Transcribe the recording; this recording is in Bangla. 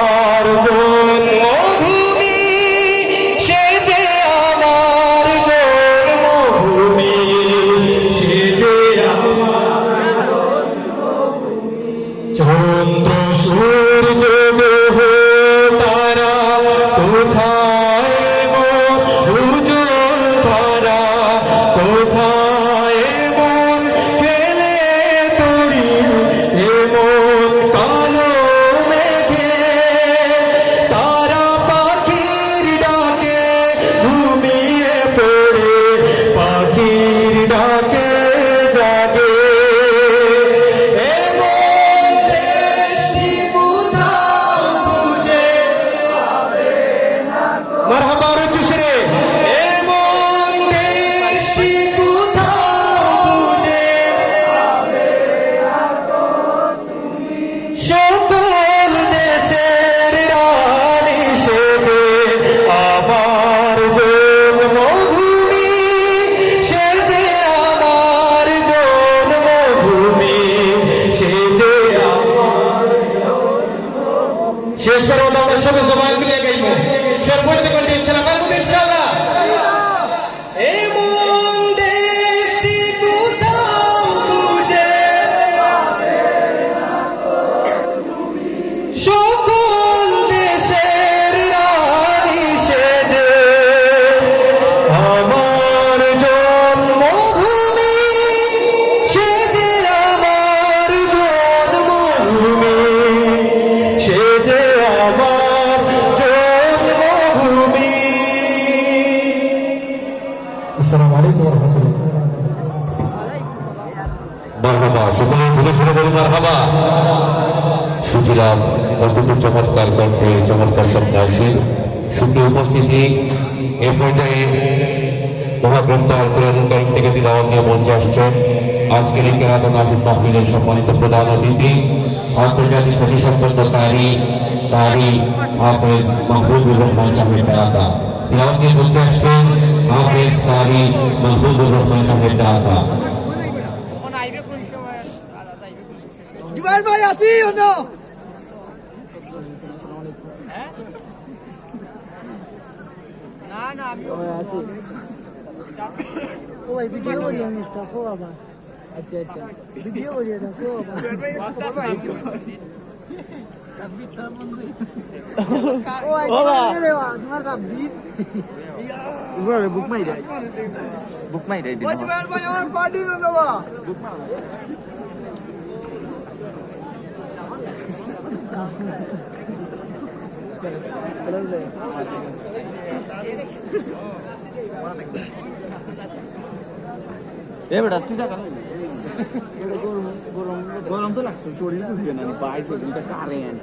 আমার জন্মভূমি মারহাবা, সকলে ঝুলে শুনে বলুন মারহাবা। সুচিরাম অত্যন্ত চমৎকার কণ্ঠে চমৎকার শব্দ আসে। সুপ্রিয় উপস্থিতি, এ পর্যায়ে মহাগ্রন্থ আল কুরআনুল কারীম থেকে তিলাওয়াত নিয়ে মঞ্চে আসছেন আজকের এই কেরাত নাসিব মাহফিলের সম্মানিত প্রধান অতিথি, আন্তর্জাতিক খ্যাতিসম্পন্ন কারি হাফেজ মাহবুবুর রহমান সাহেব ঢাকা। তিলাওয়াত নিয়ে মঞ্চে আসছেন হাফেজ কারি মাহবুবুর রহমান সাহেব ঢাকা। ভাই আছি না না আমি আছি। ও ভাই ভিডিও করি আমি একটা কো বাবা। আচ্ছা আচ্ছা ভিডিও করি এটা কো বাবা। সাব্বির তার বন্ধু ও ভাই রে বাবা তোমার সাব্বির ইবারে বুক মাই দেয় দিন ওই ভাই আমার পার্টি না বাবা বুক মাই এ বেটা তুই যা কেন গরম তো লাগছে শরীর বুঝবে না বাইরে কারেন্ট